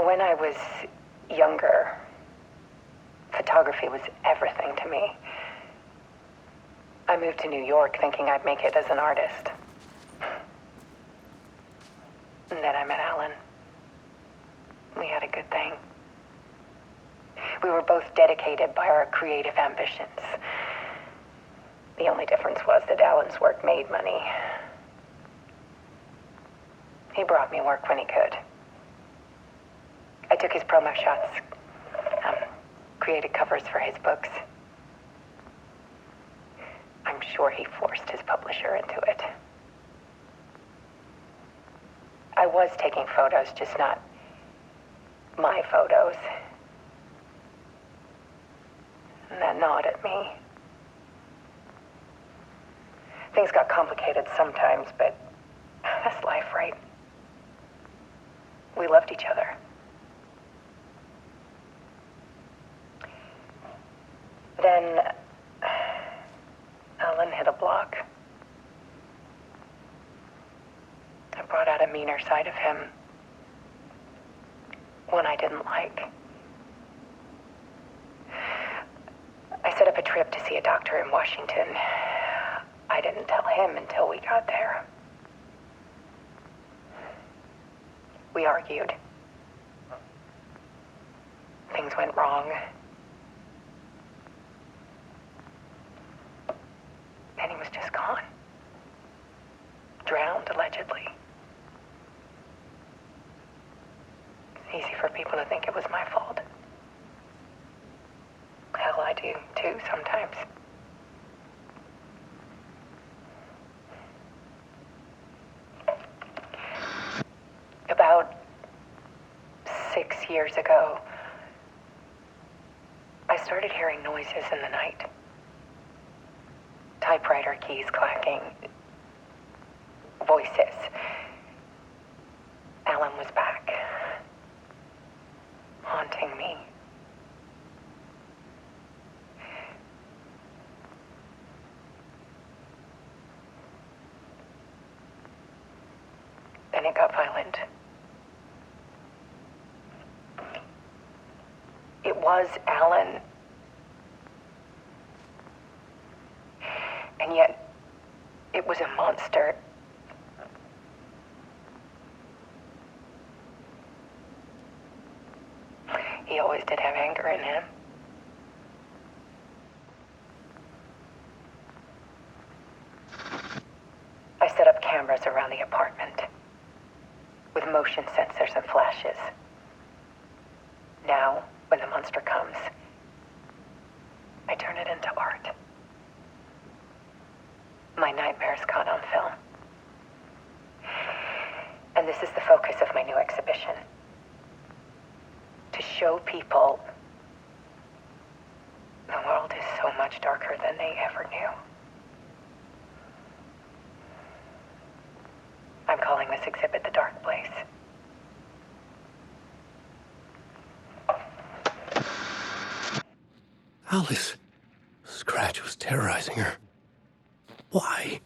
When I was younger, photography was everything to me. I moved to New York thinking I'd make it as an artist. And then I met Alan. We had a good thing. We were both dedicated by our creative ambitions. The only difference was that Alan's work made money. He brought me work when he could. I took his promo shots, created covers for his books. I'm sure he forced his publisher into it. I was taking photos, just not my photos. And that gnawed at me. Things got complicated sometimes, but that's life, right? We loved each other. Then Alan hit a block. I brought out a meaner side of him. One I didn't like. I set up a trip to see a doctor in Washington. I didn't tell him until we got there. We argued. Things went wrong. And he was just gone. Drowned, allegedly. It's easy for people to think it was my fault. Hell, I do, too, sometimes. About 6 years ago, I started hearing noises in the night. Typewriter keys clacking. Voices. Alan was back. Haunting me. Then it got violent. It was Alan. And yet, it was a monster. He always did have anger in him. I set up cameras around the apartment with motion sensors and flashes. Now, when the monster comes, I turn it into art. My nightmares caught on film. And this is the focus of my new exhibition. To show people the world is so much darker than they ever knew. I'm calling this exhibit The Dark Place. Alice. Scratch was terrorizing her. Why?